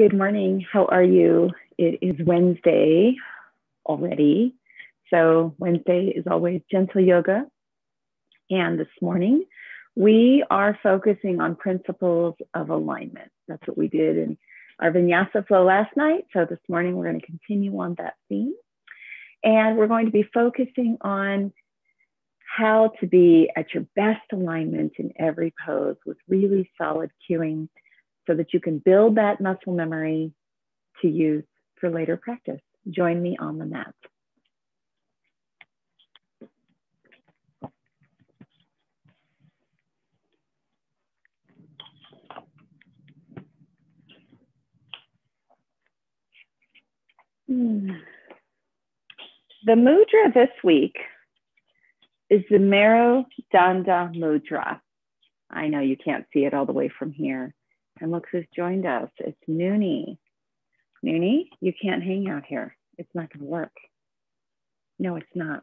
Good morning. How are you? It is Wednesday already. So Wednesday is always gentle yoga. And this morning, we are focusing on principles of alignment. That's what we did in our vinyasa flow last night. So this morning, we're going to continue on that theme. And we're going to be focusing on how to be at your best alignment in every pose with really solid cueing so that you can build that muscle memory to use for later practice. Join me on the mat. The mudra this week is the Marudanda Mudra. I know you can't see it all the way from here. And look who's joined us. It's Noonie. Noonie, you can't hang out here. It's not going to work. No, it's not.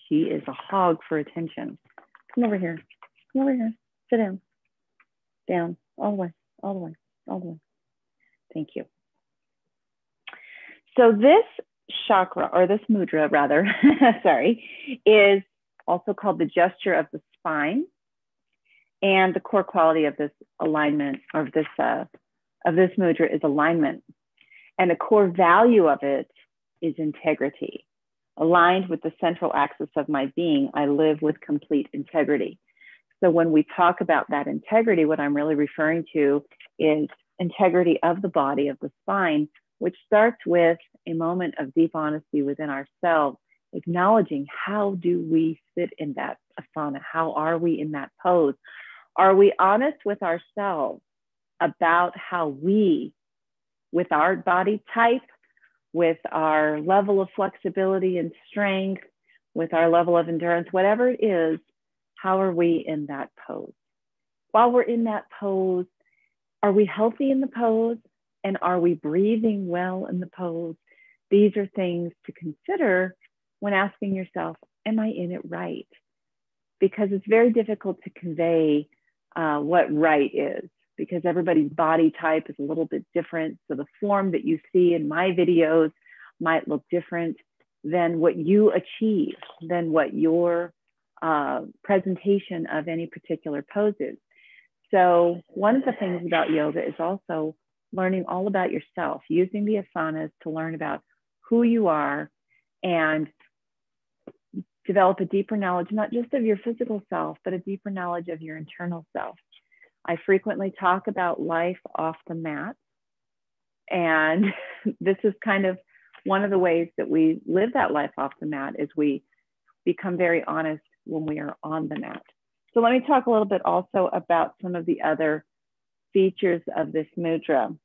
She is a hog for attention. Come over here. Come over here. Sit down. Down. All the way. All the way. All the way. Thank you. So this chakra, or this mudra rather, sorry, is also called the gesture of the spine. And the core quality of this alignment, or of this mudra, is alignment. And the core value of it is integrity. Aligned with the central axis of my being, I live with complete integrity. So when we talk about that integrity, what I'm really referring to is integrity of the body, of the spine, which starts with a moment of deep honesty within ourselves, acknowledging how do we sit in that asana? How are we in that pose? Are we honest with ourselves about how we, with our body type, with our level of flexibility and strength, with our level of endurance, whatever it is, how are we in that pose? While we're in that pose, are we healthy in the pose? And are we breathing well in the pose? These are things to consider when asking yourself, am I in it right? Because it's very difficult to convey what right is, because everybody's body type is a little bit different. So the form that you see in my videos might look different than what you achieve, than what your presentation of any particular pose is. So one of the things about yoga is also learning all about yourself, using the asanas to learn about who you are and develop a deeper knowledge, not just of your physical self, but a deeper knowledge of your internal self. I frequently talk about life off the mat. And this is kind of one of the ways that we live that life off the mat, is we become very honest when we are on the mat. So let me talk a little bit also about some of the other features of this mudra.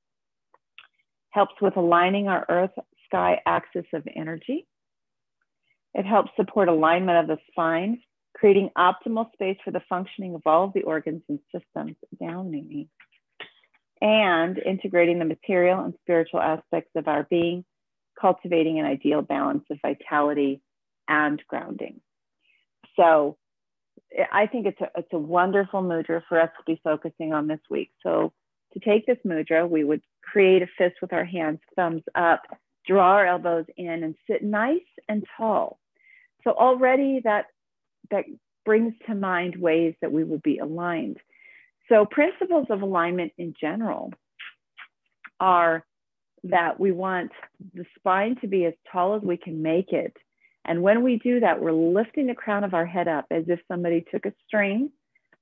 Helps with aligning our earth-sky axis of energy. It helps support alignment of the spine, creating optimal space for the functioning of all of the organs and systems down the knee, and integrating the material and spiritual aspects of our being, cultivating an ideal balance of vitality and grounding. So I think it's a wonderful mudra for us to be focusing on this week. So to take this mudra, we would create a fist with our hands, thumbs up, draw our elbows in, and sit nice and tall. So already that brings to mind ways that we will be aligned. So principles of alignment in general are that we want the spine to be as tall as we can make it. And when we do that, we're lifting the crown of our head up as if somebody took a string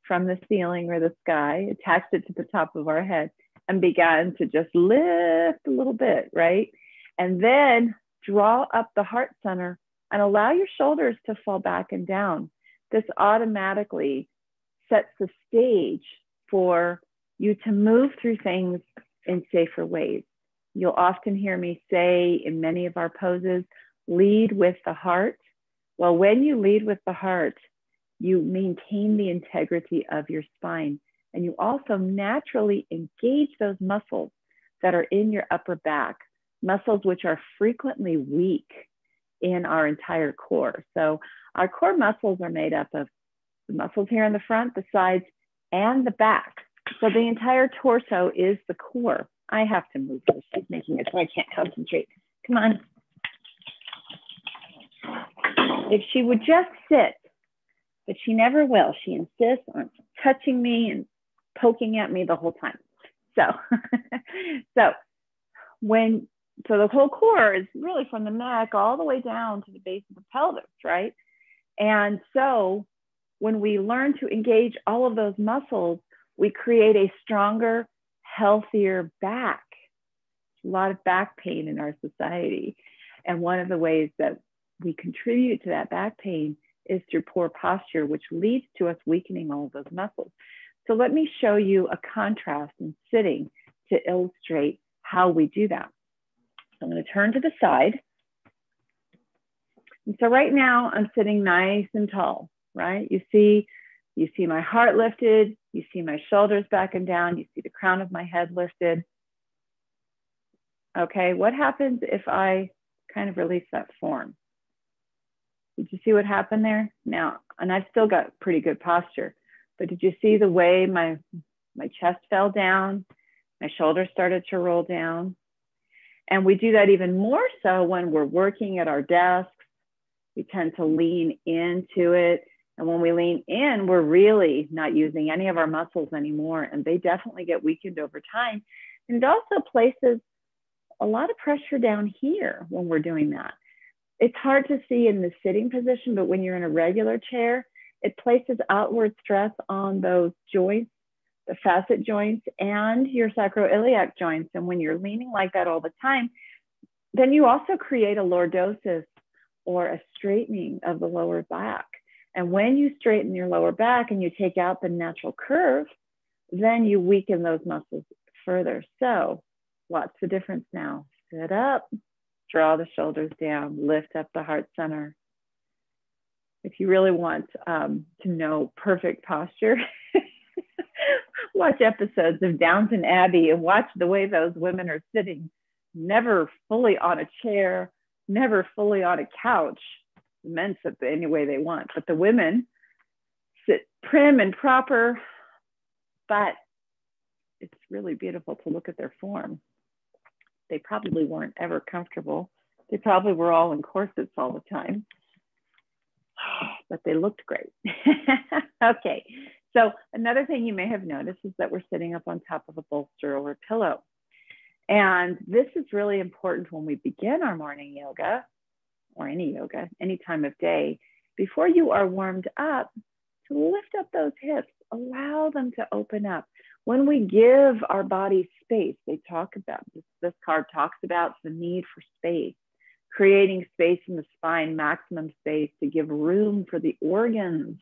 from the ceiling or the sky, attached it to the top of our head, and began to just lift a little bit, right? And then draw up the heart center and allow your shoulders to fall back and down. This automatically sets the stage for you to move through things in safer ways. You'll often hear me say in many of our poses, lead with the heart. Well, when you lead with the heart, you maintain the integrity of your spine, and you also naturally engage those muscles that are in your upper back, muscles which are frequently weak in our entire core. So our core muscles are made up of the muscles here in the front, the sides, and the back. So the entire torso is the core. I have to move her. She's making it so I can't concentrate. Come on. If she would just sit, but she never will. She insists on touching me and poking at me the whole time. So, so the whole core is really from the neck all the way down to the base of the pelvis, right? And so when we learn to engage all of those muscles, we create a stronger, healthier back. A lot of back pain in our society. And one of the ways that we contribute to that back pain is through poor posture, which leads to us weakening all of those muscles. So let me show you a contrast in sitting to illustrate how we do that. So I'm going to turn to the side. And so right now I'm sitting nice and tall, right? You see my heart lifted, you see my shoulders back and down, you see the crown of my head lifted. Okay, what happens if I kind of release that form? Did you see what happened there? Now, and I've still got pretty good posture, but did you see the way my chest fell down? My shoulders started to roll down. And we do that even more so when we're working at our desks. We tend to lean into it. And when we lean in, we're really not using any of our muscles anymore. And they definitely get weakened over time. And it also places a lot of pressure down here when we're doing that. It's hard to see in the sitting position, but when you're in a regular chair, it places outward stress on those joints, the facet joints and your sacroiliac joints. And when you're leaning like that all the time, then you also create a lordosis or a straightening of the lower back. And when you straighten your lower back and you take out the natural curve, then you weaken those muscles further. So what's the difference now? Sit up, draw the shoulders down, lift up the heart center. If you really want to know perfect posture, watch episodes of Downton Abbey and watch the way those women are sitting, never fully on a chair, never fully on a couch. The men sit any way they want, but the women sit prim and proper, but it's really beautiful to look at their form. They probably weren't ever comfortable. They probably were all in corsets all the time, but they looked great. Okay, so another thing you may have noticed is that we're sitting up on top of a bolster or a pillow. And this is really important when we begin our morning yoga, or any yoga, any time of day, before you are warmed up, to lift up those hips, allow them to open up. When we give our body space, they talk about, this card talks about the need for space, creating space in the spine, maximum space to give room for the organs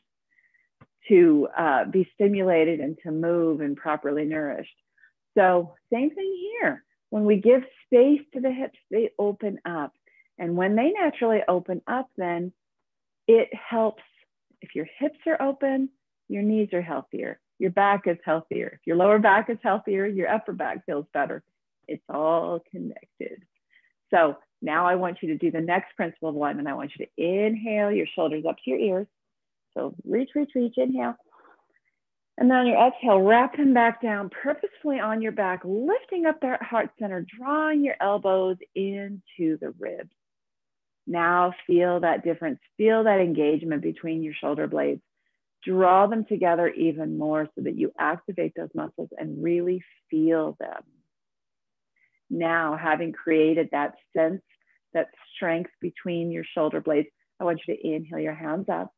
to be stimulated and to move and properly nourished. So same thing here. When we give space to the hips, they open up. And when they naturally open up, then it helps. If your hips are open, your knees are healthier. Your back is healthier. If your lower back is healthier, your upper back feels better. It's all connected. So now I want you to do the next principle of alignment. I want you to inhale your shoulders up to your ears. So reach, reach, reach, inhale. And then on your exhale, wrap them back down purposefully on your back, lifting up that heart center, drawing your elbows into the ribs. Now feel that difference. Feel that engagement between your shoulder blades. Draw them together even more so that you activate those muscles and really feel them. Now, having created that sense, that strength between your shoulder blades, I want you to inhale your hands up.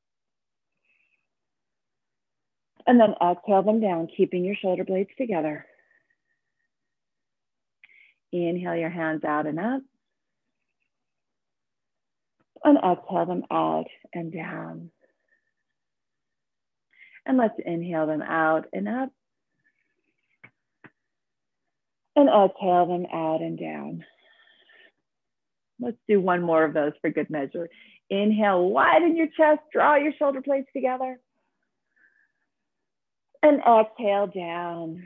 And then exhale them down, keeping your shoulder blades together. Inhale your hands out and up. And exhale them out and down. And let's inhale them out and up. And exhale them out and down. Let's do one more of those for good measure. Inhale, widen your chest, draw your shoulder blades together. And exhale down.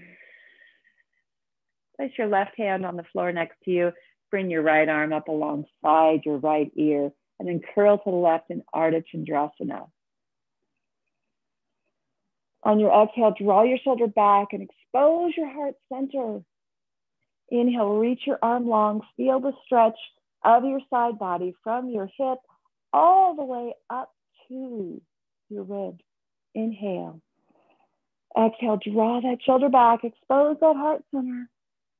Place your left hand on the floor next to you. Bring your right arm up alongside your right ear. And then curl to the left in Ardha Chandrasana. On your exhale, draw your shoulder back and expose your heart center. Inhale, reach your arm long. Feel the stretch of your side body from your hip all the way up to your ribs. Inhale. Exhale, draw that shoulder back. Expose that heart center.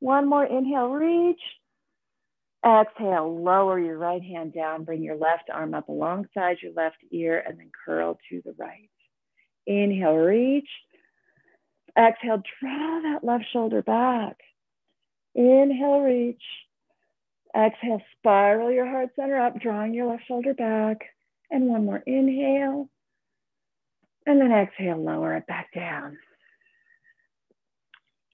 One more inhale, reach. Exhale, lower your right hand down. Bring your left arm up alongside your left ear and then curl to the right. Inhale, reach. Exhale, draw that left shoulder back. Inhale, reach. Exhale, spiral your heart center up, drawing your left shoulder back. And one more inhale. And then exhale, lower it back down.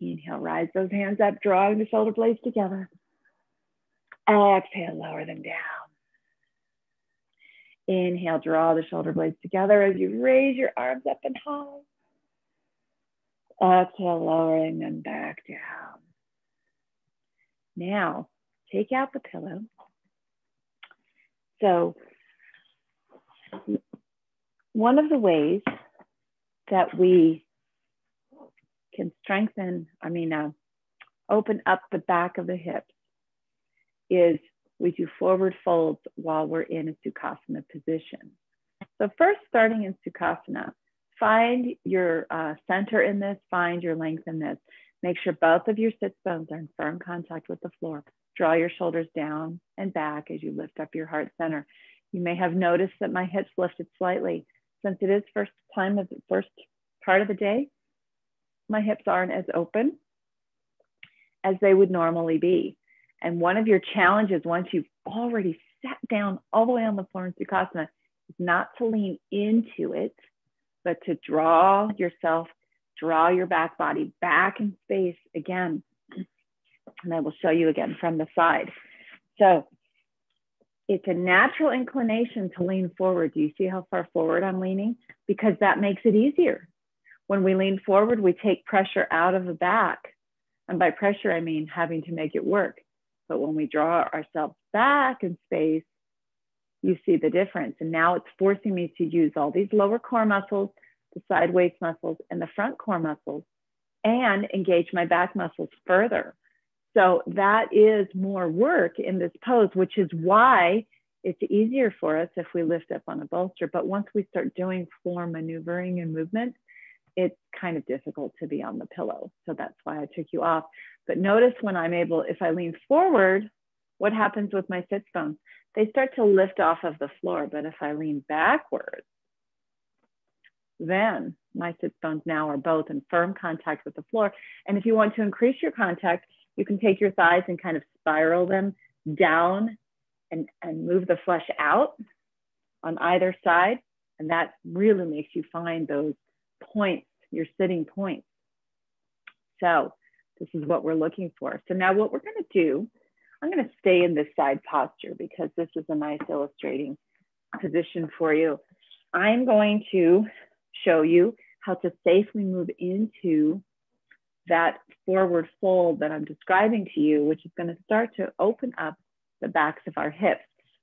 Inhale, rise those hands up, drawing the shoulder blades together. Exhale, lower them down. Inhale, draw the shoulder blades together as you raise your arms up and high. Exhale, lowering them back down. Now, take out the pillow. So, one of the ways that we can open up the back of the hips is we do forward folds while we're in a Sukhasana position. So first, starting in Sukhasana, find your center in this, find your length in this. Make sure both of your sits bones are in firm contact with the floor. Draw your shoulders down and back as you lift up your heart center. You may have noticed that my hips lifted slightly. Since it is first part of the day, my hips aren't as open as they would normally be. And one of your challenges, once you've already sat down all the way on the floor in Sukhasana, is not to lean into it, but to draw your back body back in space again. And I will show you again from the side. So it's a natural inclination to lean forward. Do you see how far forward I'm leaning? Because that makes it easier. When we lean forward, we take pressure out of the back. And by pressure, I mean having to make it work. But when we draw ourselves back in space, you see the difference. And now it's forcing me to use all these lower core muscles, the side waist muscles, and the front core muscles, and engage my back muscles further. So that is more work in this pose, which is why it's easier for us if we lift up on a bolster. But once we start doing floor maneuvering and movement, it's kind of difficult to be on the pillow. So that's why I took you off. But notice when I'm able, if I lean forward, what happens with my sits bones? They start to lift off of the floor. But if I lean backwards, then my sits bones now are both in firm contact with the floor. And if you want to increase your contact, you can take your thighs and kind of spiral them down and move the flesh out on either side. And that really makes you find those points, your sitting points. So this is what we're looking for. So now what we're going to do, I'm going to stay in this side posture because this is a nice illustrating position for you. I'm going to show you how to safely move into that forward fold that I'm describing to you, which is going to start to open up the backs of our hips.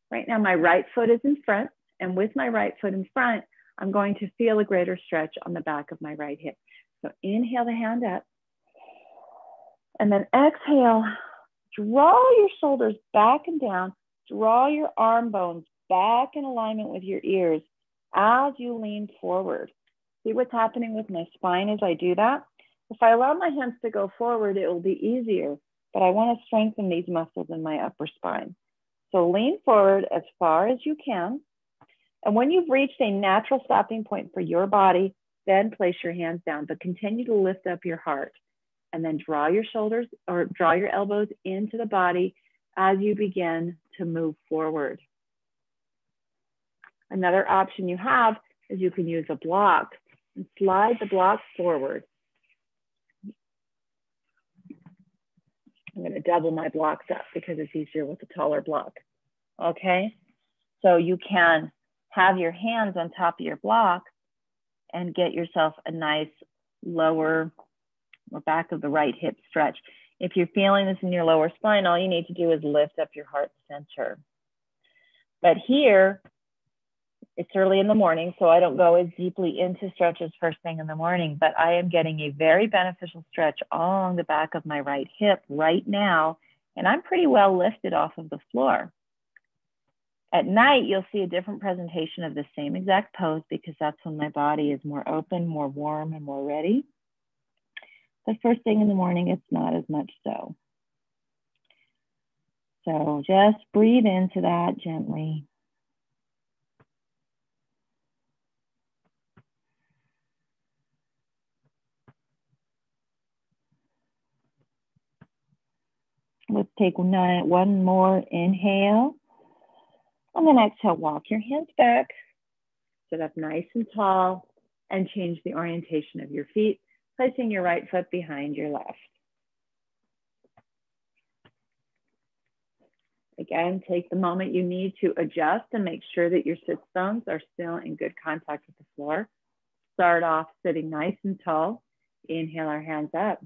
Right now, my right foot is in front, and with my right foot in front, I'm going to feel a greater stretch on the back of my right hip. So inhale the hand up, and then exhale, draw your shoulders back and down, draw your arm bones back in alignment with your ears as you lean forward. See what's happening with my spine as I do that? If I allow my hands to go forward, it will be easier, but I want to strengthen these muscles in my upper spine. So lean forward as far as you can. And when you've reached a natural stopping point for your body, then place your hands down, but continue to lift up your heart. And then draw your shoulders or draw your elbows into the body as you begin to move forward. Another option you have is you can use a block and slide the block forward. I'm going to double my blocks up because it's easier with a taller block. Okay, so you can have your hands on top of your block and get yourself a nice lower or back of the right hip stretch. If you're feeling this in your lower spine, all you need to do is lift up your heart center. But here, It's early in the morning, so I don't go as deeply into stretches first thing in the morning, but I am getting a very beneficial stretch along the back of my right hip right now, and I'm pretty well lifted off of the floor. At night, you'll see a different presentation of the same exact pose because that's when my body is more open, more warm, and more ready. But first thing in the morning, it's not as much so. So just breathe into that gently. Let's take one more inhale. And then exhale, walk your hands back. Sit up nice and tall and change the orientation of your feet, placing your right foot behind your left. Again, take the moment you need to adjust and make sure that your sit bones are still in good contact with the floor. Start off sitting nice and tall. Inhale our hands up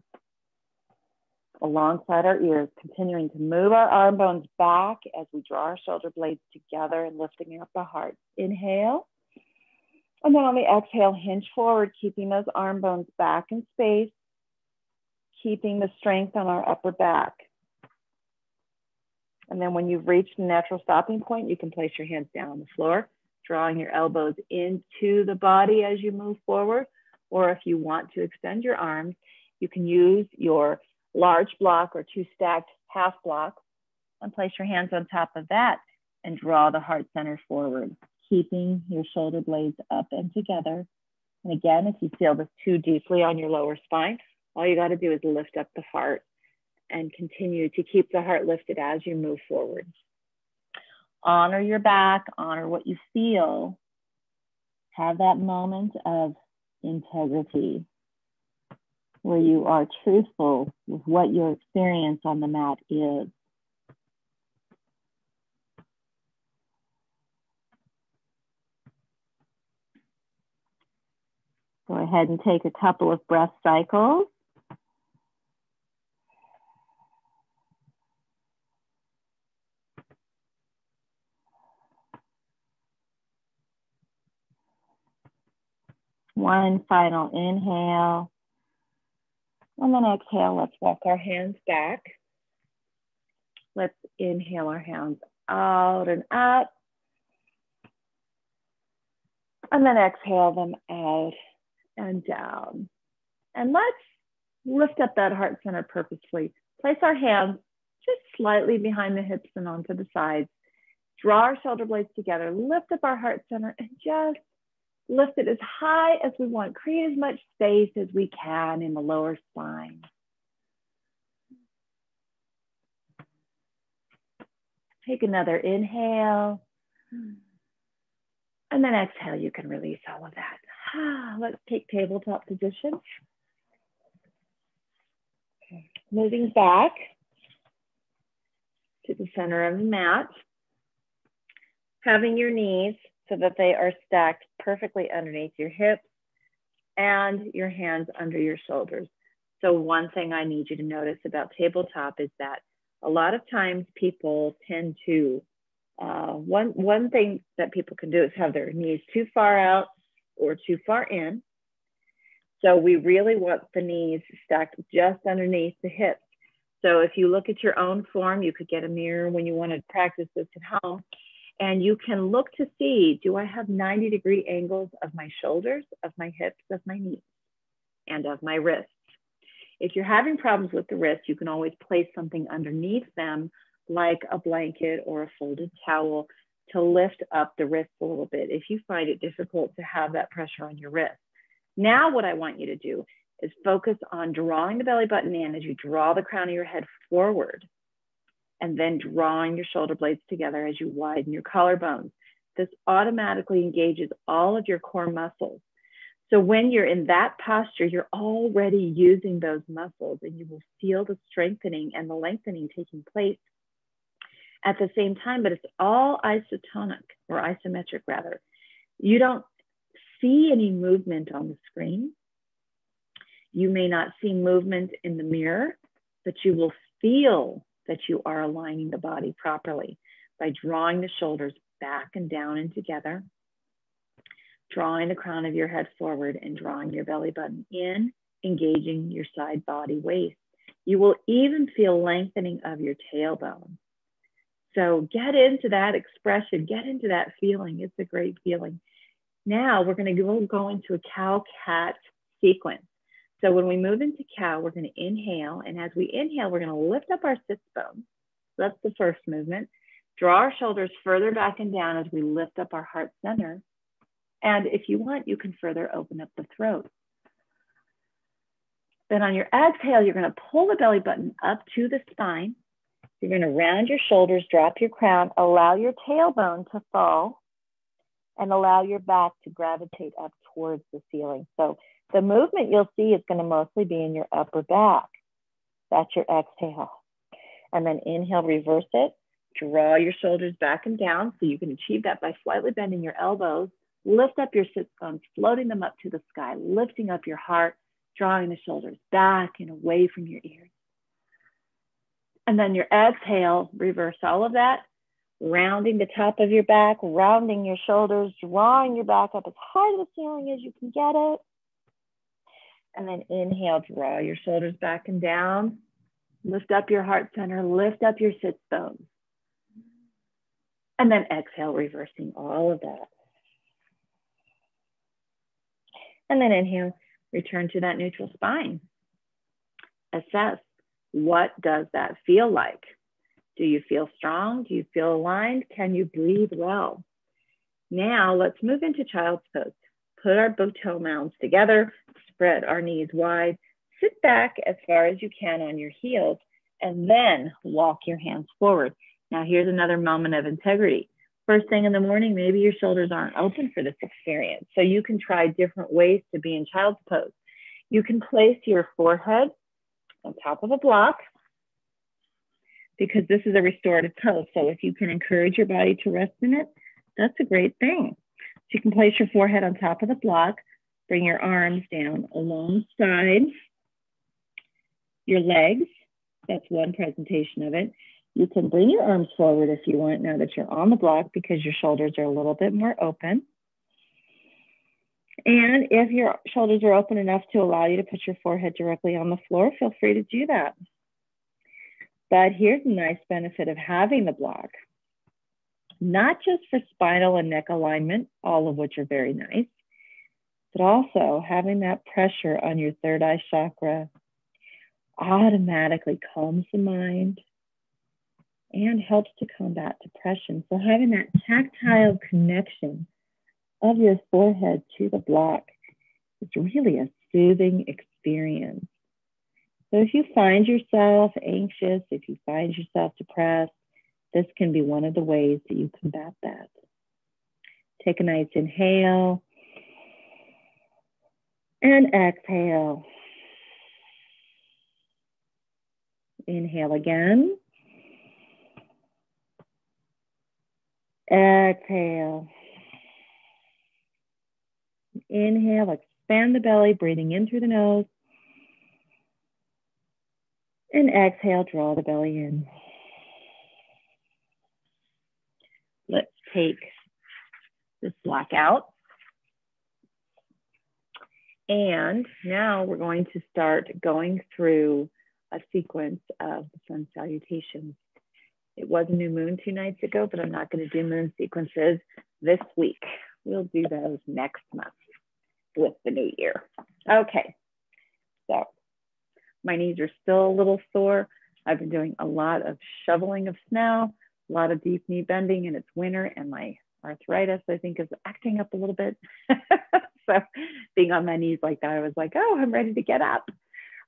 alongside our ears, continuing to move our arm bones back as we draw our shoulder blades together and lifting up the heart. Inhale. And then on the exhale, hinge forward, keeping those arm bones back in space, keeping the strength on our upper back. And then when you've reached the natural stopping point, you can place your hands down on the floor, drawing your elbows into the body as you move forward. Or if you want to extend your arms, you can use your large block or two stacked half blocks and place your hands on top of that and draw the heart center forward, keeping your shoulder blades up and together. And again, if you feel this too deeply on your lower spine, all you got to do is lift up the heart and continue to keep the heart lifted as you move forward. Honor your back, honor what you feel. Have that moment of integrity where you are truthful with what your experience on the mat is. Go ahead and take a couple of breath cycles. One final inhale. And then exhale, let's walk our hands back. Let's inhale our hands out and up. And then exhale them out and down. And let's lift up that heart center purposefully. Place our hands just slightly behind the hips and onto the sides. Draw our shoulder blades together, lift up our heart center and just lift it as high as we want. Create as much space as we can in the lower spine. Take another inhale. And then exhale, you can release all of that. Let's take tabletop position. Okay. Moving back to the center of the mat. Having your knees so that they are stacked perfectly underneath your hips and your hands under your shoulders. So one thing I need you to notice about tabletop is that a lot of times people tend to, one thing that people can do is have their knees too far out or too far in. So we really want the knees stacked just underneath the hips. So if you look at your own form, you could get a mirror when you want to practice this at home. And you can look to see, do I have 90-degree angles of my shoulders, of my hips, of my knees, and of my wrists? If you're having problems with the wrists, you can always place something underneath them, like a blanket or a folded towel, to lift up the wrists a little bit if you find it difficult to have that pressure on your wrist. Now what I want you to do is focus on drawing the belly button in as you draw the crown of your head forward, and then drawing your shoulder blades together as you widen your collarbones. This automatically engages all of your core muscles. So when you're in that posture, you're already using those muscles and you will feel the strengthening and the lengthening taking place at the same time, but it's all isotonic or isometric rather. You don't see any movement on the screen. You may not see movement in the mirror, but you will feel that you are aligning the body properly by drawing the shoulders back and down and together, drawing the crown of your head forward and drawing your belly button in, engaging your side body waist. You will even feel lengthening of your tailbone. So get into that expression, get into that feeling. It's a great feeling. Now we're going to go into a cow-cat sequence. So when we move into cow, we're going to inhale. And as we inhale, we're going to lift up our sits bones. That's the first movement. Draw our shoulders further back and down as we lift up our heart center. And if you want, you can further open up the throat. Then on your exhale, you're going to pull the belly button up to the spine. You're going to round your shoulders, drop your crown, allow your tailbone to fall, and allow your back to gravitate up towards the ceiling. So the movement you'll see is going to mostly be in your upper back. That's your exhale. And then inhale, reverse it. Draw your shoulders back and down. So you can achieve that by slightly bending your elbows. Lift up your sit bones, floating them up to the sky, lifting up your heart, drawing the shoulders back and away from your ears. And then your exhale, reverse all of that, rounding the top of your back, rounding your shoulders, drawing your back up as high to the ceiling as you can get it. And then inhale, draw your shoulders back and down, lift up your heart center, lift up your sits bones. And then exhale, reversing all of that. And then inhale, return to that neutral spine. Assess, what does that feel like? Do you feel strong? Do you feel aligned? Can you breathe well? Now let's move into child's pose. Put our both toe mounds together, spread our knees wide, sit back as far as you can on your heels, and then walk your hands forward. Now here's another moment of integrity. First thing in the morning, maybe your shoulders aren't open for this experience. So you can try different ways to be in child's pose. You can place your forehead on top of a block, because this is a restorative pose. So if you can encourage your body to rest in it, that's a great thing. So you can place your forehead on top of the block, bring your arms down alongside your legs. That's one presentation of it. You can bring your arms forward if you want now that you're on the block, because your shoulders are a little bit more open. And if your shoulders are open enough to allow you to put your forehead directly on the floor, feel free to do that. But here's a nice benefit of having the block. Not just for spinal and neck alignment, all of which are very nice, but also having that pressure on your third eye chakra automatically calms the mind and helps to combat depression. So having that tactile connection of your forehead to the block is really a soothing experience. So if you find yourself anxious, if you find yourself depressed, this can be one of the ways that you combat that. Take a nice inhale and exhale. Inhale again. Exhale. Inhale, expand the belly, breathing in through the nose. And exhale, draw the belly in. Let's take this block out. And now we're going to start going through a sequence of the sun salutations. It was a new moon 2 nights ago, but I'm not going to do moon sequences this week. We'll do those next month with the new year. Okay, so my knees are still a little sore. I've been doing a lot of shoveling of snow, a lot of deep knee bending, and it's winter, and my arthritis, I think, is acting up a little bit. So being on my knees like that, I was like, oh, I'm ready to get up.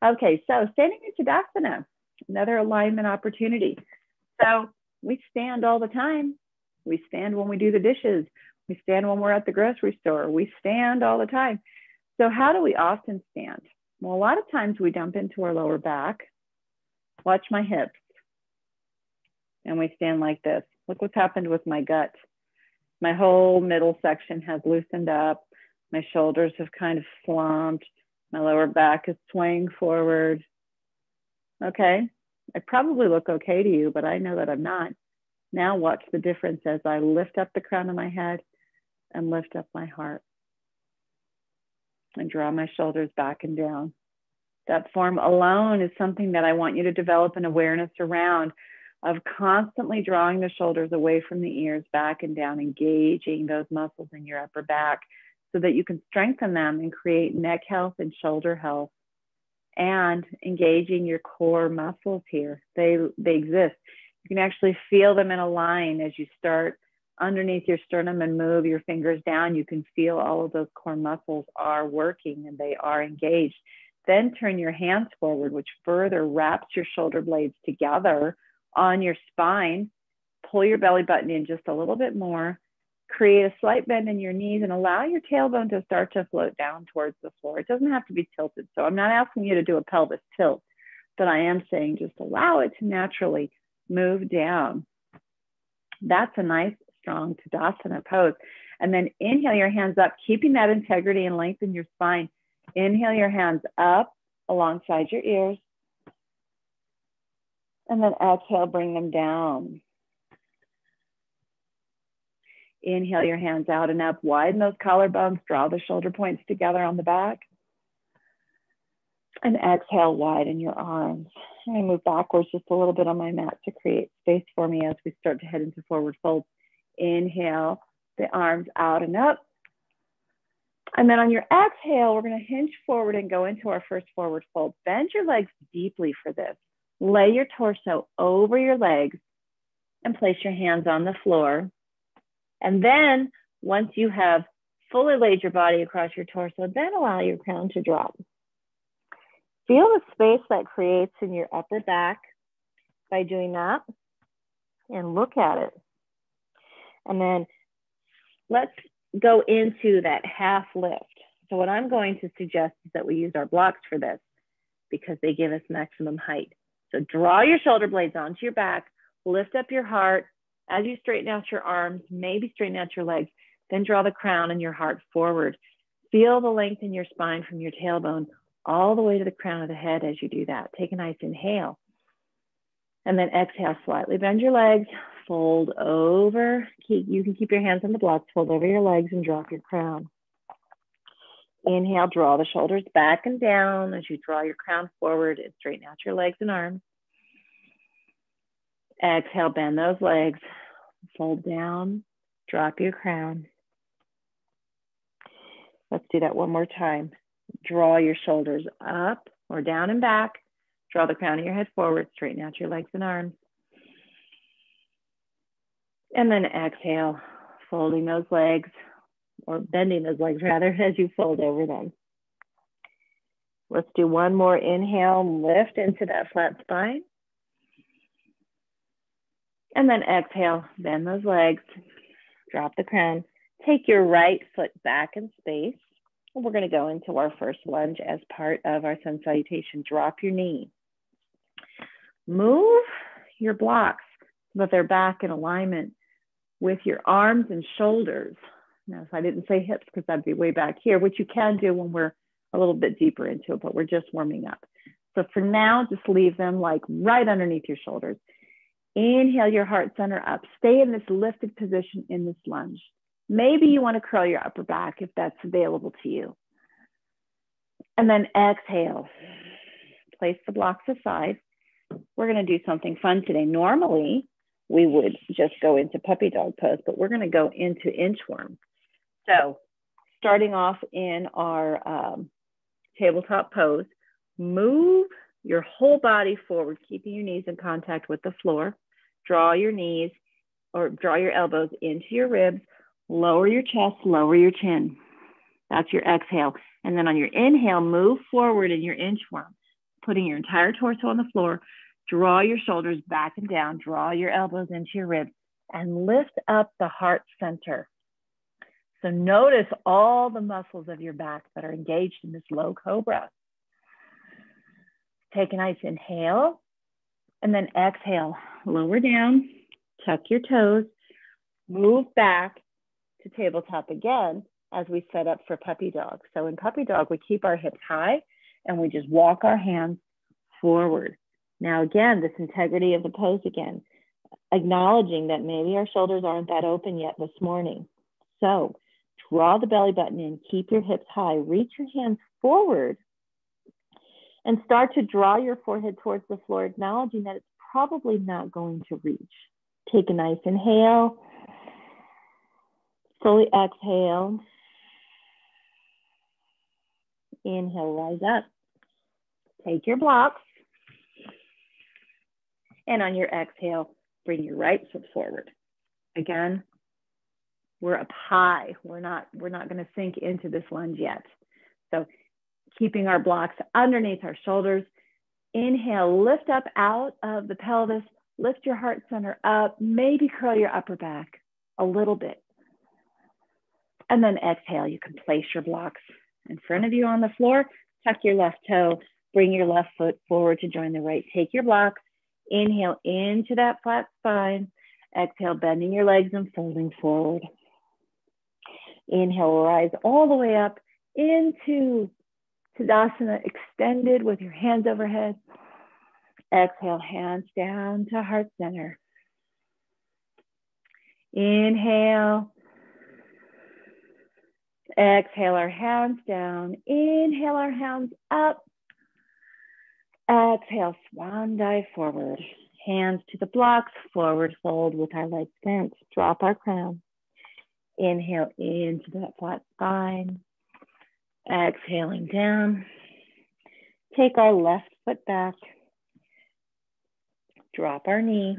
Okay, so standing in Tadasana, another alignment opportunity. So we stand all the time. We stand when we do the dishes. We stand when we're at the grocery store. We stand all the time. So how do we often stand? Well, a lot of times we dump into our lower back. Watch my hips. And we stand like this. Look what's happened with my gut. My whole middle section has loosened up. My shoulders have kind of slumped. My lower back is swaying forward. Okay, I probably look okay to you, but I know that I'm not. Now watch the difference as I lift up the crown of my head and lift up my heart. and draw my shoulders back and down. That form alone is something that I want you to develop an awareness around, of constantly drawing the shoulders away from the ears, back and down, engaging those muscles in your upper back so that you can strengthen them and create neck health and shoulder health, and engaging your core muscles here. They exist. You can actually feel them in a line as you start underneath your sternum and move your fingers down. You can feel all of those core muscles are working and they are engaged. Then turn your hands forward, which further wraps your shoulder blades together on your spine. Pull your belly button in just a little bit more. Create a slight bend in your knees and allow your tailbone to start to float down towards the floor. It doesn't have to be tilted. So I'm not asking you to do a pelvis tilt, but I am saying just allow it to naturally move down. That's a nice, strong Tadasana pose. And then inhale your hands up, keeping that integrity and length in your spine. Inhale your hands up alongside your ears. And then exhale, bring them down. Inhale your hands out and up, widen those collarbones, draw the shoulder points together on the back. And exhale, widen your arms. I move backwards just a little bit on my mat to create space for me as we start to head into forward fold. Inhale, the arms out and up. And then on your exhale, we're going to hinge forward and go into our first forward fold. Bend your legs deeply for this. Lay your torso over your legs and place your hands on the floor. And then once you have fully laid your body across your torso, then allow your crown to drop. Feel the space that creates in your upper back by doing that, and look at it. And then let's go into that half lift. So what I'm going to suggest is that we use our blocks for this because they give us maximum height. So draw your shoulder blades onto your back, lift up your heart as you straighten out your arms, maybe straighten out your legs, then draw the crown and your heart forward. Feel the length in your spine from your tailbone all the way to the crown of the head as you do that. Take a nice inhale. And then exhale, slightly bend your legs, fold over. You can keep your hands on the blocks, fold over your legs and drop your crown. Inhale, draw the shoulders back and down as you draw your crown forward and straighten out your legs and arms. Exhale, bend those legs, fold down, drop your crown. Let's do that one more time. Draw your shoulders up or down and back. Draw the crown of your head forward, straighten out your legs and arms. And then exhale, folding those legs, or bending those legs rather, as you fold over them. Let's do one more inhale, lift into that flat spine. And then exhale, bend those legs, drop the crown. Take your right foot back in space. And we're gonna go into our first lunge as part of our sun salutation. Drop your knee. Move your blocks so that they're back in alignment with your arms and shoulders. Now, if I didn't say hips, because that'd be way back here, which you can do when we're a little bit deeper into it, but we're just warming up. So for now, just leave them like right underneath your shoulders. Inhale your heart center up. Stay in this lifted position in this lunge. Maybe you want to curl your upper back if that's available to you. And then exhale. Place the blocks aside. We're going to do something fun today. Normally, we would just go into puppy dog pose, but we're going to go into inchworm. So starting off in our tabletop pose, move your whole body forward, keeping your knees in contact with the floor. Draw your knees or draw your elbows into your ribs. Lower your chest, lower your chin. That's your exhale. And then on your inhale, move forward in your inchworm, putting your entire torso on the floor. Draw your shoulders back and down. Draw your elbows into your ribs and lift up the heart center. So notice all the muscles of your back that are engaged in this low cobra. Take a nice inhale and then exhale. Lower down, tuck your toes, move back to tabletop again as we set up for puppy dog. So in puppy dog, we keep our hips high and we just walk our hands forward. Now again, this integrity of the pose again, acknowledging that maybe our shoulders aren't that open yet this morning. So Draw the belly button in, keep your hips high, reach your hands forward, and start to draw your forehead towards the floor, acknowledging that it's probably not going to reach. Take a nice inhale, slowly exhale. Inhale, rise up. Take your blocks. And on your exhale, bring your right foot forward. Again, we're up high. We're not going to sink into this lunge yet. So keeping our blocks underneath our shoulders. Inhale, lift up out of the pelvis. Lift your heart center up. Maybe curl your upper back a little bit. And then exhale, you can place your blocks in front of you on the floor. Tuck your left toe. Bring your left foot forward to join the right. Take your blocks. Inhale into that flat spine. Exhale, bending your legs and folding forward. Inhale, rise all the way up into Tadasana, extended with your hands overhead. Exhale, hands down to heart center. Inhale. Exhale, our hands down. Inhale, our hands up. Exhale, swan dive forward. Hands to the blocks, forward fold with our legs bent. Drop our crown. Inhale into that flat spine. Exhaling down. Take our left foot back. Drop our knee.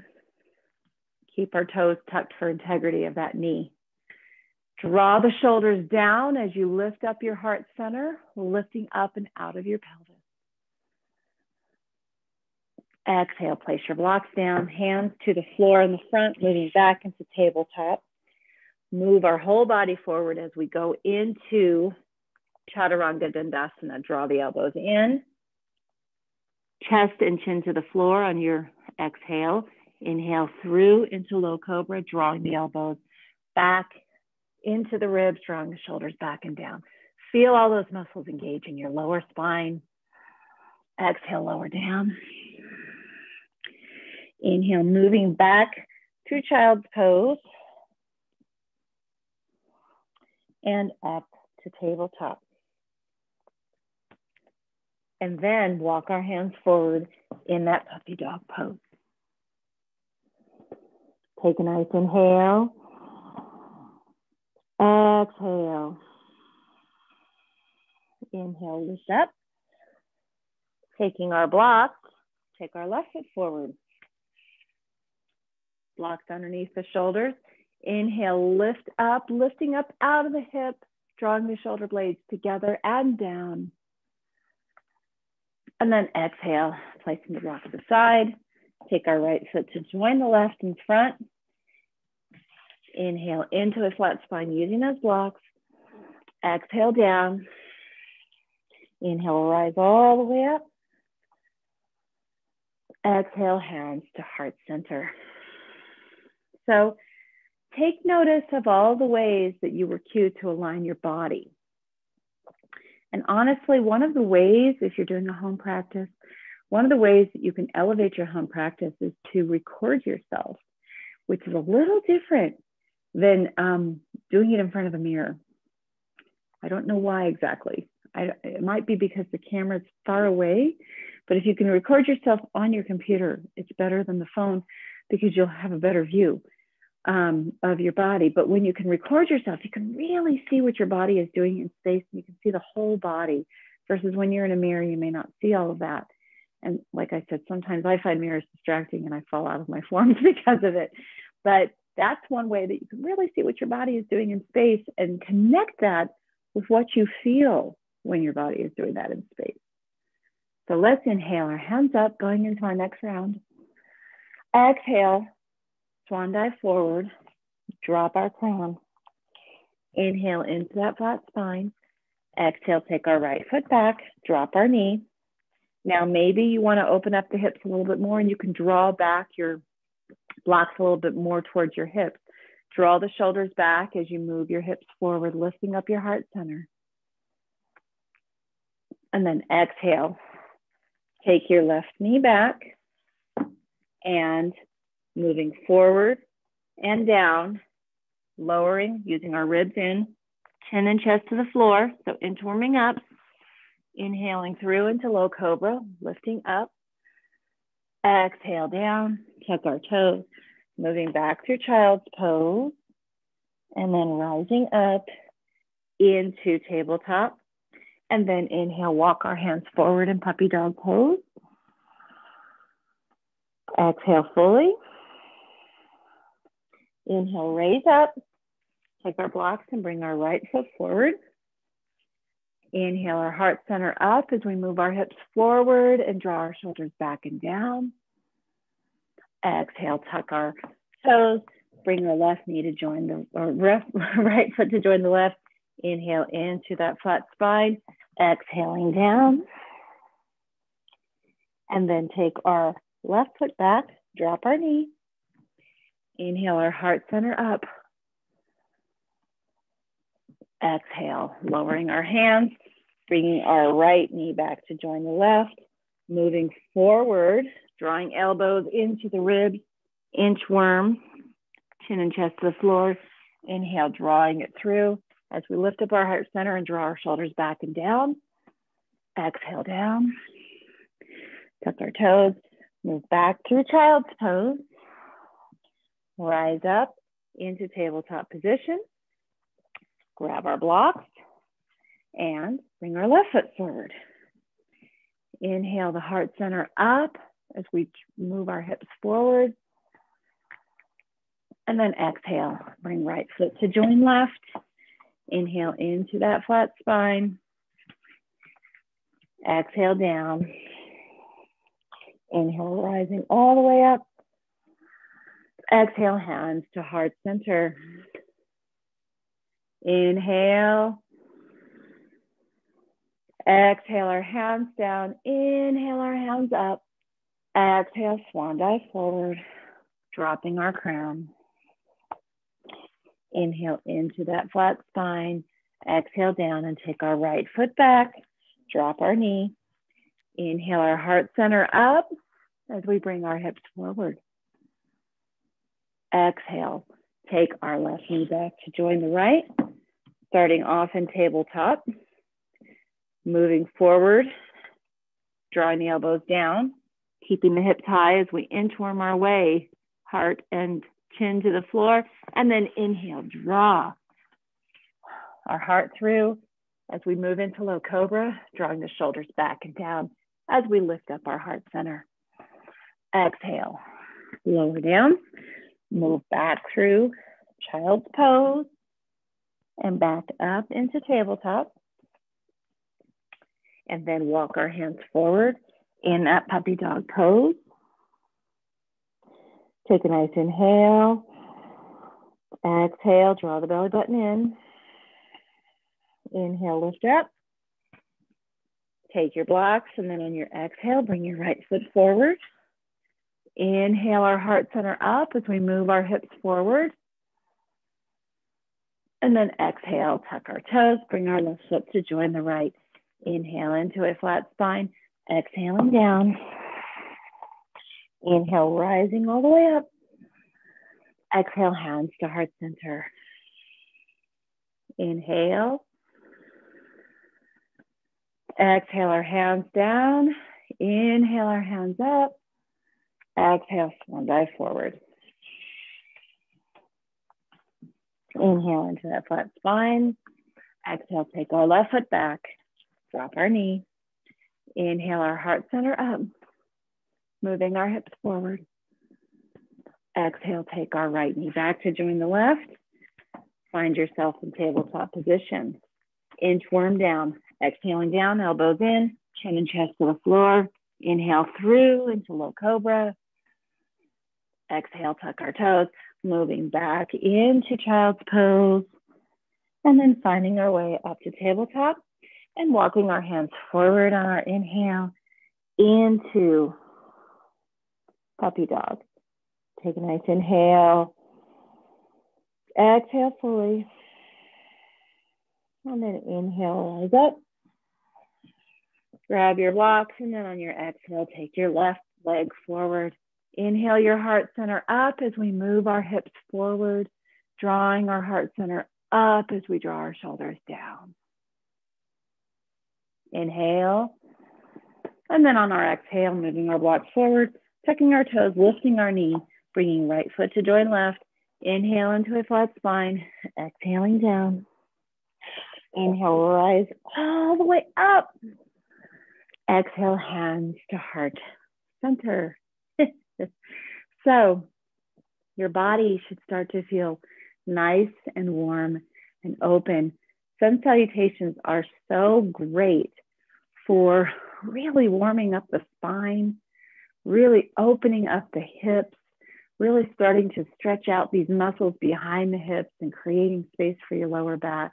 Keep our toes tucked for integrity of that knee. Draw the shoulders down as you lift up your heart center, lifting up and out of your pelvis. Exhale, place your blocks down, hands to the floor in the front, moving back into tabletop. Move our whole body forward as we go into Chaturanga Dandasana. Draw the elbows in, chest and chin to the floor on your exhale. Inhale through into low cobra, drawing the elbows back into the ribs, drawing the shoulders back and down. Feel all those muscles engage in your lower spine. Exhale, lower down. Inhale, moving back to child's pose. And up to tabletop. And then walk our hands forward in that puppy dog pose. Take a nice inhale. Exhale. Inhale, lift up. Taking our blocks, take our left foot forward. Blocks underneath the shoulders. Inhale, lift up, lifting up out of the hip, drawing the shoulder blades together and down. And then exhale, placing the block to the side. Take our right foot to join the left in front. Inhale into a flat spine using those blocks. Exhale down. Inhale, rise all the way up. Exhale, hands to heart center. So take notice of all the ways that you were cued to align your body. And honestly, one of the ways, if you're doing a home practice, one of the ways that you can elevate your home practice is to record yourself, which is a little different than doing it in front of a mirror. I don't know why exactly. It might be because the camera's far away, but if you can record yourself on your computer, it's better than the phone because you'll have a better view of your body. But when you can record yourself, you can really see what your body is doing in space, and you can see the whole body versus when you're in a mirror, you may not see all of that. And like I said, sometimes I find mirrors distracting and I fall out of my forms because of it. But that's one way that you can really see what your body is doing in space and connect that with what you feel when your body is doing that in space. So let's inhale our hands up, going into our next round. Exhale, swan dive forward, drop our crown. Inhale into that flat spine. Exhale, take our right foot back, drop our knee. Now maybe you want to open up the hips a little bit more and you can draw back your blocks a little bit more towards your hips. Draw the shoulders back as you move your hips forward, lifting up your heart center. And then exhale, take your left knee back and moving forward and down, lowering, using our ribs in, chin and chest to the floor. So inchworming up, inhaling through into low cobra, lifting up. Exhale down, tuck our toes, moving back through child's pose, and then rising up into tabletop. And then inhale, walk our hands forward in puppy dog pose. Exhale fully. Inhale, raise up. Take our blocks and bring our right foot forward. Inhale, our heart center up as we move our hips forward and draw our shoulders back and down. Exhale, tuck our toes. Bring our left knee to join the, or right foot to join the left. Inhale into that flat spine. Exhaling down. And then take our left foot back, drop our knee. Inhale, our heart center up. Exhale, lowering our hands, bringing our right knee back to join the left, moving forward, drawing elbows into the ribs, inchworm, chin and chest to the floor. Inhale, drawing it through as we lift up our heart center and draw our shoulders back and down. Exhale down, tuck our toes, move back through child's pose, rise up into tabletop position. Grab our blocks and bring our left foot forward. Inhale the heart center up as we move our hips forward. And then exhale, bring right foot to join left. Inhale into that flat spine. Exhale down. Inhale, rising all the way up. Exhale, hands to heart center. Inhale. Exhale our hands down. Inhale our hands up. Exhale, swan dive forward, dropping our crown. Inhale into that flat spine. Exhale down and take our right foot back. Drop our knee. Inhale our heart center up as we bring our hips forward. Exhale, take our left knee back to join the right. Starting off in tabletop. Moving forward, drawing the elbows down, keeping the hips high as we inchworm our way, heart and chin to the floor, and then inhale, draw our heart through as we move into low cobra, drawing the shoulders back and down as we lift up our heart center. Exhale, lower down, move back through child's pose and back up into tabletop. And then walk our hands forward in that puppy dog pose. Take a nice inhale. Exhale, draw the belly button in. Inhale, lift up. Take your blocks, and then on your exhale, bring your right foot forward. Inhale our heart center up as we move our hips forward. And then exhale, tuck our toes, bring our left foot to join the right. Inhale into a flat spine, exhaling down. Inhale, rising all the way up. Exhale, hands to heart center. Inhale. Exhale, our hands down. Inhale, our hands up. Exhale, swan dive forward. Inhale into that flat spine. Exhale, take our left foot back. Drop our knee. Inhale our heart center up, moving our hips forward. Exhale, take our right knee back to join the left. Find yourself in tabletop position. Inchworm down, exhaling down, elbows in, chin and chest to the floor. Inhale through into low cobra. Exhale, tuck our toes, moving back into child's pose. And then finding our way up to tabletop. And walking our hands forward on our inhale into puppy dog. Take a nice inhale. Exhale fully. And then inhale, rise up. Grab your blocks, and then on your exhale, take your left leg forward. Inhale your heart center up as we move our hips forward, drawing our heart center up as we draw our shoulders down. Inhale. And then on our exhale, moving our blocks forward, tucking our toes, lifting our knee, bringing right foot to join left. Inhale into a flat spine, exhaling down. Inhale, rise all the way up. Exhale, hands to heart center. So your body should start to feel nice and warm and open. Sun salutations are so great for really warming up the spine, really opening up the hips, really starting to stretch out these muscles behind the hips and creating space for your lower back.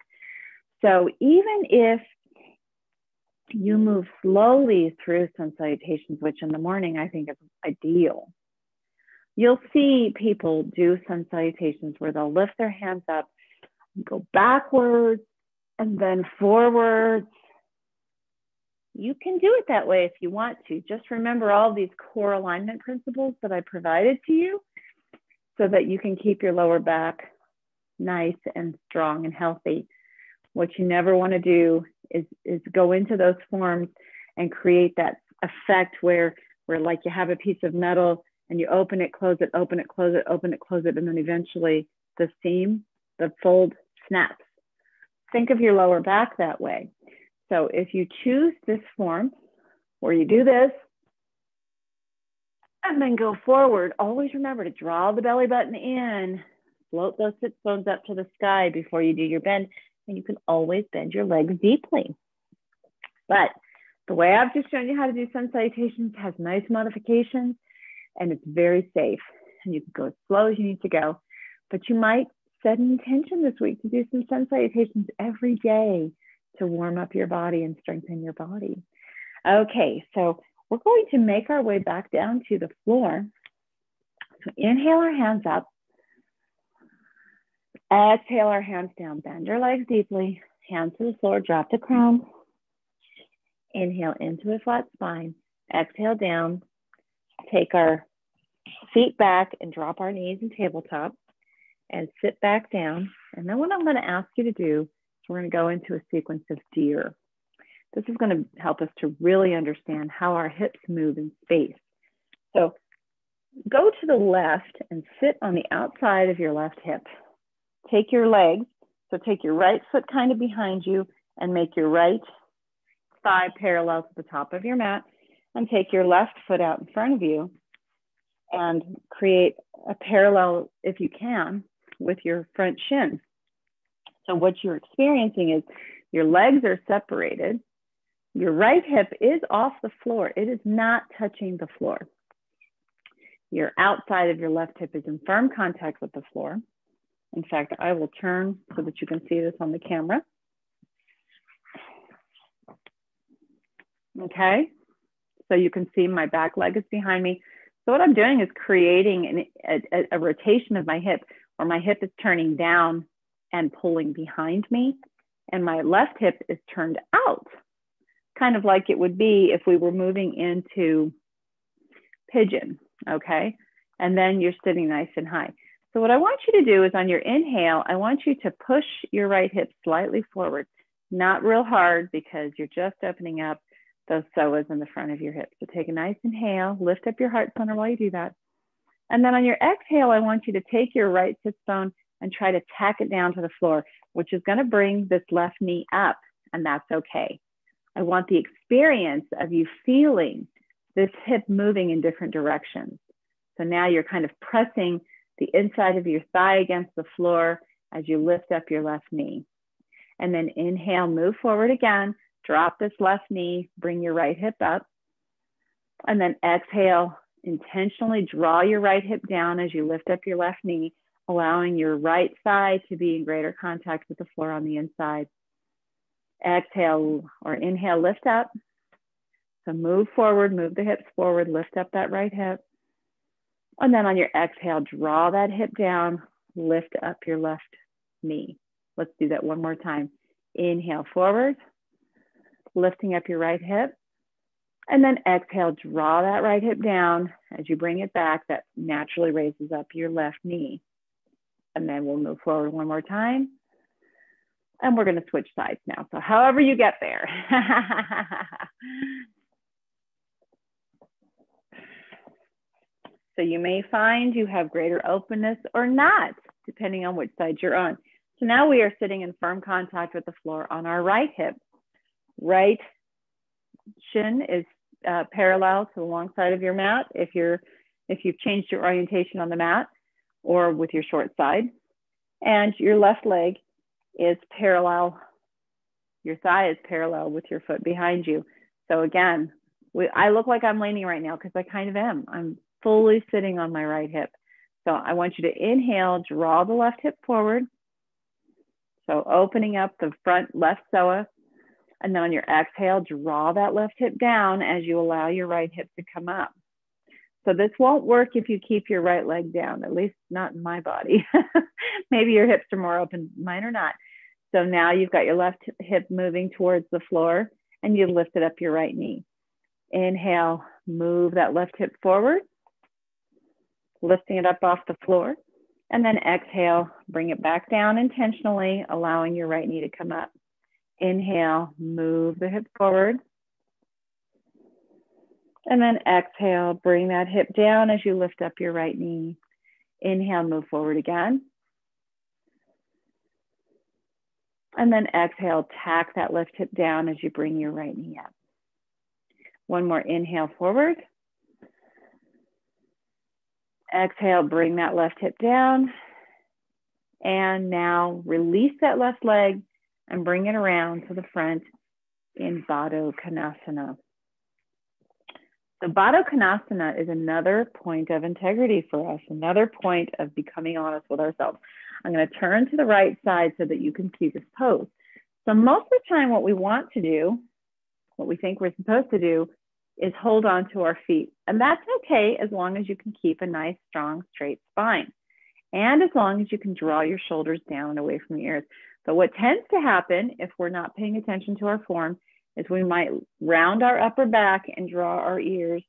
So even if you move slowly through sun salutations, which in the morning I think is ideal, you'll see people do sun salutations where they'll lift their hands up, go backwards, and then forwards. You can do it that way if you want to. Just remember all these core alignment principles that I provided to you so that you can keep your lower back nice and strong and healthy. What you never want to do is go into those forms and create that effect where like you have a piece of metal and you open it, close it, open it, close it, open it, close it, and then eventually the seam, the fold snaps. Think of your lower back that way. So if you choose this form where you do this and then go forward, always remember to draw the belly button in, float those sit bones up to the sky before you do your bend, and you can always bend your legs deeply. But the way I've just shown you how to do sun salutations has nice modifications and it's very safe. And you can go as slow as you need to go, but you might set an intention this week to do some sun salutations every day to warm up your body and strengthen your body. Okay, so we're going to make our way back down to the floor. So inhale our hands up. Exhale our hands down. Bend your legs deeply. Hands to the floor. Drop the crown. Inhale into a flat spine. Exhale down. Take our feet back and drop our knees in tabletop and sit back down. And then what I'm going to ask you to do, we're going to go into a sequence of deer. This is going to help us to really understand how our hips move in space. So go to the left and sit on the outside of your left hip. Take your legs, so take your right foot kind of behind you and make your right thigh parallel to the top of your mat, and take your left foot out in front of you and create a parallel, if you can, with your front shin. So what you're experiencing is your legs are separated. Your right hip is off the floor. It is not touching the floor. Your outside of your left hip is in firm contact with the floor. In fact, I will turn so that you can see this on the camera. Okay, so you can see my back leg is behind me. So what I'm doing is creating a rotation of my hip where my hip is turning down and pulling behind me, and my left hip is turned out, kind of like it would be if we were moving into pigeon, okay? And then you're sitting nice and high. So what I want you to do is on your inhale, I want you to push your right hip slightly forward, not real hard because you're just opening up those psoas in the front of your hips. So take a nice inhale, lift up your heart center while you do that. And then on your exhale, I want you to take your right sit bone and try to tack it down to the floor, which is going to bring this left knee up, and that's okay. I want the experience of you feeling this hip moving in different directions. So now you're kind of pressing the inside of your thigh against the floor as you lift up your left knee. And then inhale, move forward again, drop this left knee, bring your right hip up. And then exhale, intentionally draw your right hip down as you lift up your left knee, allowing your right thigh to be in greater contact with the floor on the inside. Exhale or inhale, lift up. So move forward, move the hips forward, lift up that right hip. And then on your exhale, draw that hip down, lift up your left knee. Let's do that one more time. Inhale forward, lifting up your right hip. And then exhale, draw that right hip down. As you bring it back, that naturally raises up your left knee. And then we'll move forward one more time. And we're going to switch sides now. So however you get there. So you may find you have greater openness or not, depending on which side you're on. So now we are sitting in firm contact with the floor on our right hip. Right shin is parallel to the long side of your mat if you've changed your orientation on the mat or with your short side. And your left leg is parallel, your thigh is parallel with your foot behind you. So again, I look like I'm leaning right now because I kind of am. I'm fully sitting on my right hip. So I want you to inhale, draw the left hip forward. So opening up the front left psoas. And then on your exhale, draw that left hip down as you allow your right hip to come up. So this won't work if you keep your right leg down, at least not in my body. Maybe your hips are more open, mine are not. So now you've got your left hip moving towards the floor and you've lifted up your right knee. Inhale, move that left hip forward, lifting it up off the floor. And then exhale, bring it back down intentionally, allowing your right knee to come up. Inhale, move the hip forward. And then exhale, bring that hip down as you lift up your right knee. Inhale, move forward again. And then exhale, tack that left hip down as you bring your right knee up. One more inhale forward. Exhale, bring that left hip down. And now release that left leg and bring it around to the front in Baddha Konasana. So Baddha Konasana is another point of integrity for us, another point of becoming honest with ourselves. I'm going to turn to the right side so that you can see this pose. So most of the time what we want to do, what we think we're supposed to do, is hold on to our feet. And that's okay as long as you can keep a nice, strong, straight spine. And as long as you can draw your shoulders down and away from your ears. But what tends to happen if we're not paying attention to our form is we might round our upper back and draw our ears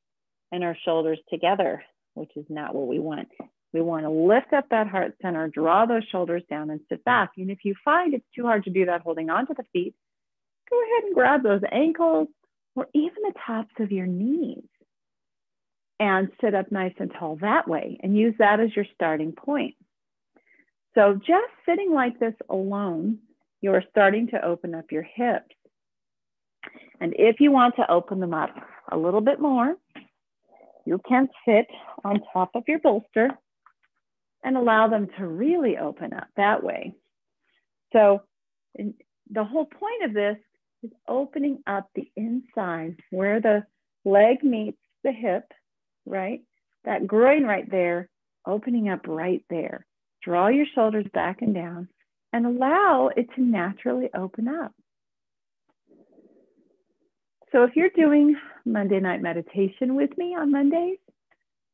and our shoulders together, which is not what we want. We want to lift up that heart center, draw those shoulders down and sit back. And if you find it's too hard to do that holding onto the feet, go ahead and grab those ankles or even the tops of your knees and sit up nice and tall that way and use that as your starting point. So just sitting like this alone, you're starting to open up your hips. And if you want to open them up a little bit more, you can sit on top of your bolster and allow them to really open up that way. So the whole point of this is opening up the inside where the leg meets the hip, right? That groin right there, opening up right there. Draw your shoulders back and down and allow it to naturally open up. So if you're doing Monday night meditation with me on Mondays,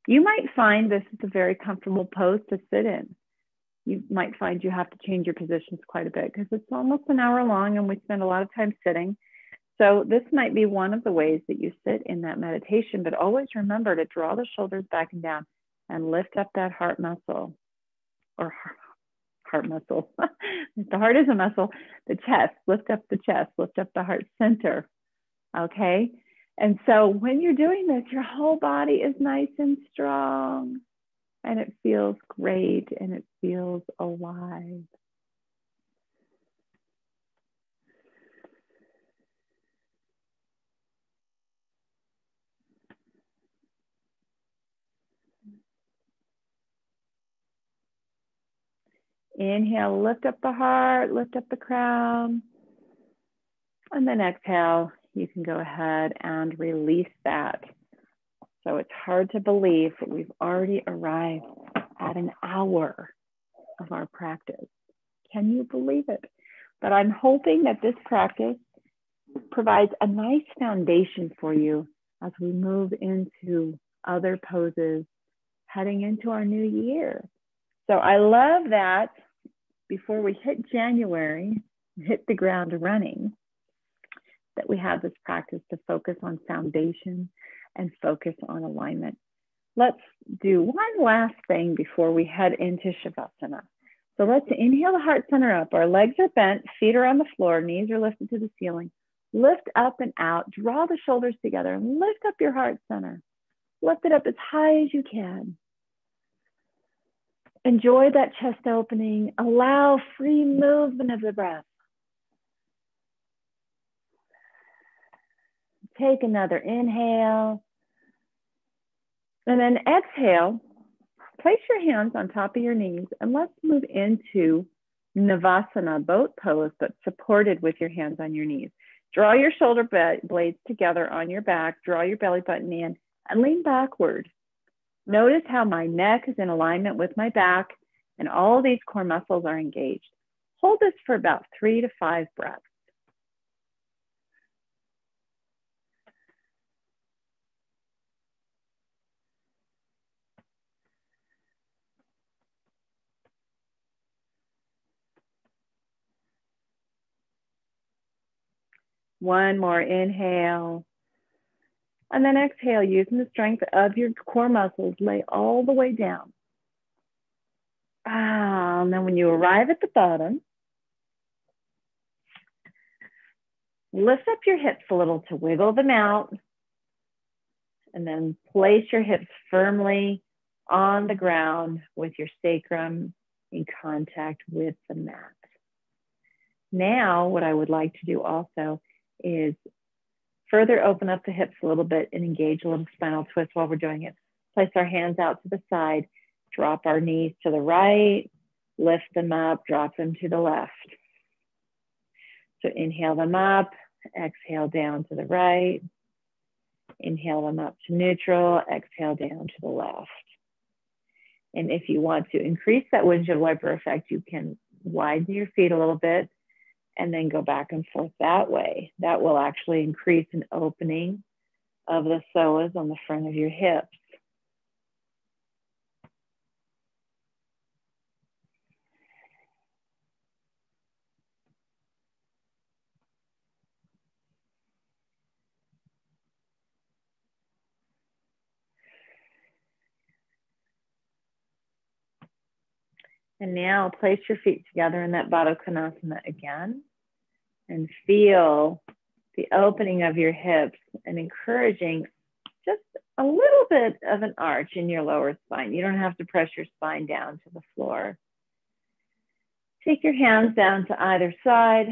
you might find this is a very comfortable pose to sit in. You might find you have to change your positions quite a bit because it's almost an hour long and we spend a lot of time sitting. So this might be one of the ways that you sit in that meditation, but always remember to draw the shoulders back and down and lift up that heart muscle or heart muscle. The heart is a muscle. The chest, lift up the chest, lift up the heart center. Okay. And so when you're doing this, your whole body is nice and strong and it feels great and it feels alive. Inhale, lift up the heart, lift up the crown. And then exhale, you can go ahead and release that. So it's hard to believe that we've already arrived at an hour of our practice. Can you believe it? But I'm hoping that this practice provides a nice foundation for you as we move into other poses heading into our new year. So I love that before we hit January, hit the ground running, that we have this practice to focus on foundation and focus on alignment. Let's do one last thing before we head into Shavasana. So let's inhale the heart center up. Our legs are bent, feet are on the floor, knees are lifted to the ceiling. Lift up and out, draw the shoulders together and lift up your heart center. Lift it up as high as you can. Enjoy that chest opening. Allow free movement of the breath. Take another inhale. And then exhale. Place your hands on top of your knees and let's move into Navasana, boat pose, but supported with your hands on your knees. Draw your shoulder blades together on your back, draw your belly button in and lean backward. Notice how my neck is in alignment with my back and all these core muscles are engaged. Hold this for about 3 to 5 breaths. One more inhale. And then exhale, using the strength of your core muscles, lay all the way down. And then when you arrive at the bottom, lift up your hips a little to wiggle them out. And then place your hips firmly on the ground with your sacrum in contact with the mat. Now, what I would like to do also is further open up the hips a little bit and engage a little spinal twist while we're doing it. Place our hands out to the side, drop our knees to the right, lift them up, drop them to the left. So inhale them up, exhale down to the right, inhale them up to neutral, exhale down to the left. And if you want to increase that windshield wiper effect, you can widen your feet a little bit and then go back and forth that way. That will actually increase an opening of the psoas on the front of your hips. And now place your feet together in that Baddha Konasana again and feel the opening of your hips and encouraging just a little bit of an arch in your lower spine. You don't have to press your spine down to the floor. Take your hands down to either side,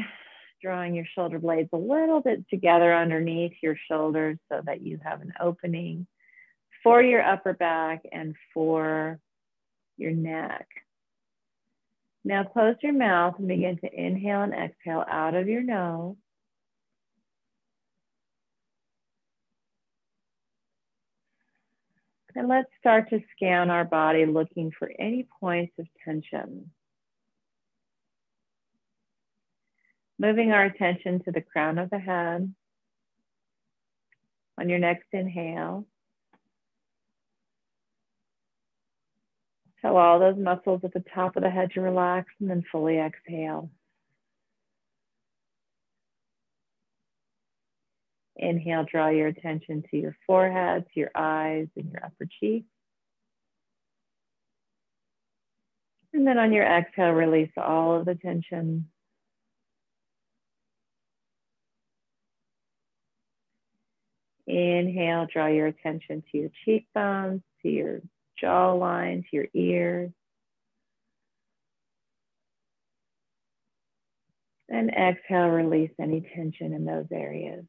drawing your shoulder blades a little bit together underneath your shoulders so that you have an opening for your upper back and for your neck. Now close your mouth and begin to inhale and exhale out of your nose. And let's start to scan our body looking for any points of tension. Moving our attention to the crown of the head. On your next inhale, tell all those muscles at the top of the head to relax and then fully exhale. Inhale, draw your attention to your forehead, to your eyes, and your upper cheeks. And then on your exhale, release all of the tension. Inhale, draw your attention to your cheekbones, to your jawline, to your ears. And exhale, release any tension in those areas.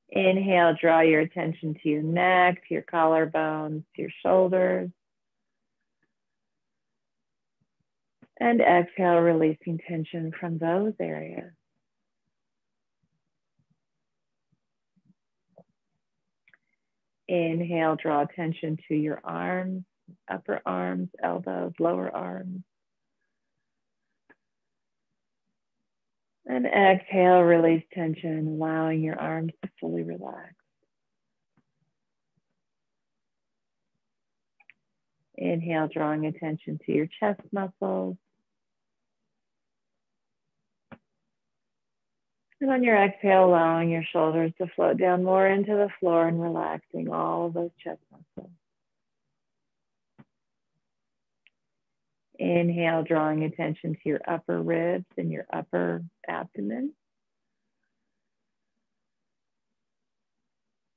Inhale, draw your attention to your neck, to your collarbones, to your shoulders. And exhale, releasing tension from those areas. Inhale, draw attention to your arms, upper arms, elbows, lower arms. And exhale, release tension, allowing your arms to fully relax. Inhale, drawing attention to your chest muscles. And on your exhale, allowing your shoulders to float down more into the floor and relaxing all of those chest muscles. Inhale, drawing attention to your upper ribs and your upper abdomen.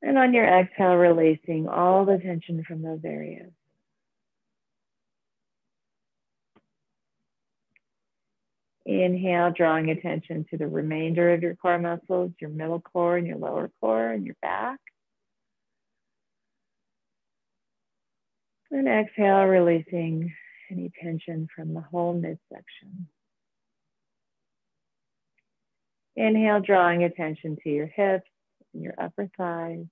And on your exhale, releasing all the tension from those areas. Inhale, drawing attention to the remainder of your core muscles, your middle core and your lower core and your back. And exhale, releasing any tension from the whole midsection. Inhale, drawing attention to your hips and your upper thighs.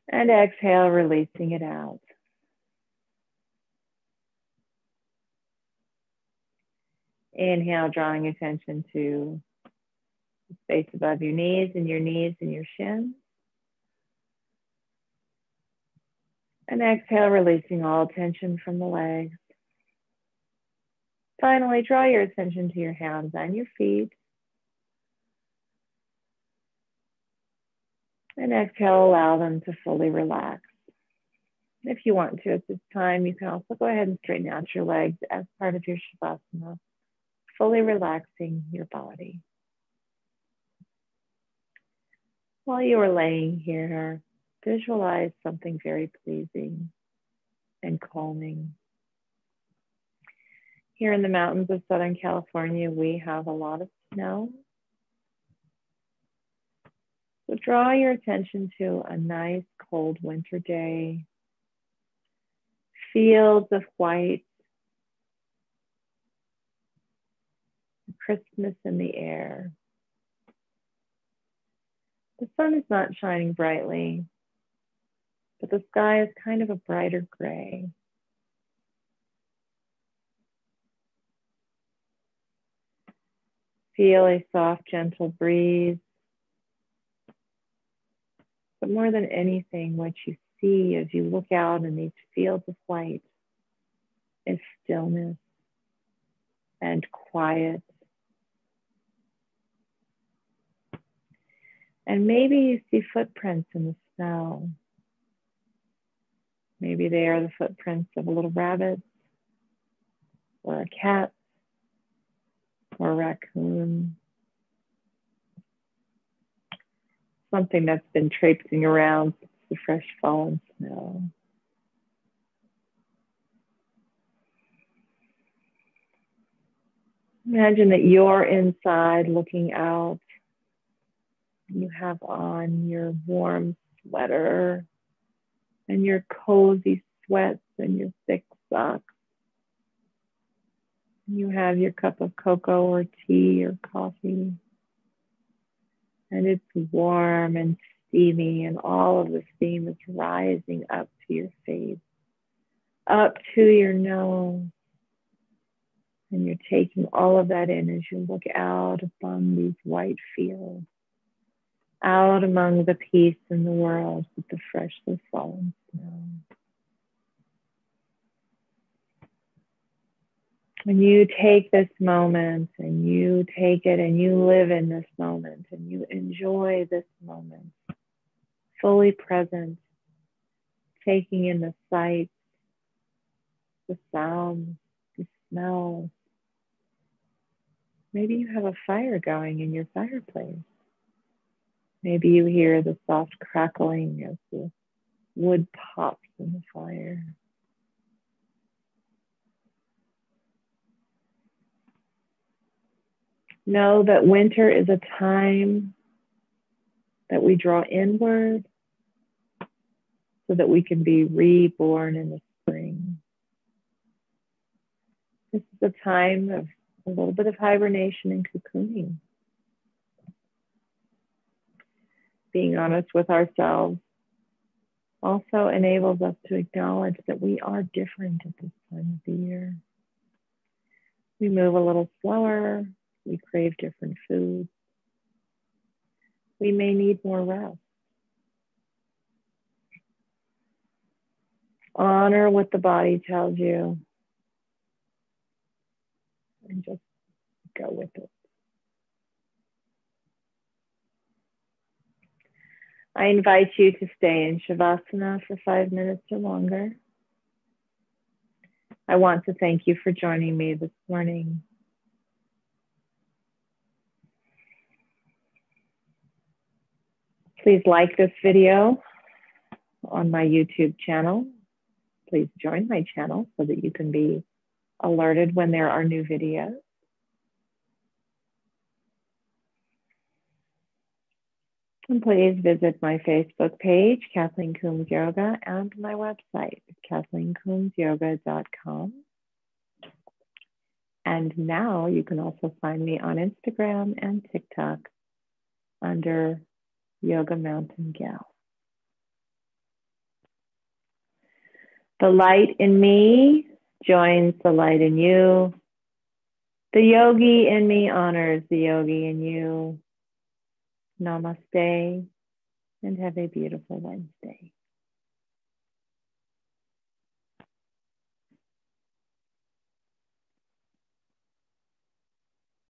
And exhale, releasing it out. Inhale, drawing attention to the space above your knees and your shins. And exhale, releasing all tension from the legs. Finally, draw your attention to your hands and your feet. And exhale, allow them to fully relax. If you want to at this time, you can also go ahead and straighten out your legs as part of your Shavasana, fully relaxing your body. While you are laying here, visualize something very pleasing and calming. Here in the mountains of Southern California, we have a lot of snow. So draw your attention to a nice cold winter day. Fields of white, crispness in the air. The sun is not shining brightly, but the sky is kind of a brighter gray. Feel a soft, gentle breeze. But more than anything, what you see as you look out in these fields of white is stillness and quiet. And maybe you see footprints in the snow. Maybe they are the footprints of a little rabbit or a cat or a raccoon. Something that's been traipsing around since the fresh fallen snow. Imagine that you're inside looking out. You have on your warm sweater and your cozy sweats and your thick socks. You have your cup of cocoa or tea or coffee. And it's warm and steamy, and all of the steam is rising up to your face, up to your nose. And you're taking all of that in as you look out upon these white fields, out among the peace in the world with the freshly fallen snow. When you take this moment and you take it and you live in this moment and you enjoy this moment, fully present, taking in the sights, the sounds, the smells. Maybe you have a fire going in your fireplace. Maybe you hear the soft crackling as the wood pops in the fire. Know that winter is a time that we draw inward so that we can be reborn in the spring. This is a time of a little bit of hibernation and cocooning. Being honest with ourselves also enables us to acknowledge that we are different at this time of the year. We move a little slower. We crave different foods. We may need more rest. Honor what the body tells you and just go with it. I invite you to stay in Shavasana for 5 minutes or longer. I want to thank you for joining me this morning. Please like this video on my YouTube channel. Please join my channel so that you can be alerted when there are new videos. And please visit my Facebook page, Kathleen Coombs Yoga, and my website, KathleenCombsYoga.com. And now you can also find me on Instagram and TikTok under Yoga Mountain Gal. The light in me joins the light in you. The yogi in me honors the yogi in you. Namaste, and have a beautiful Wednesday.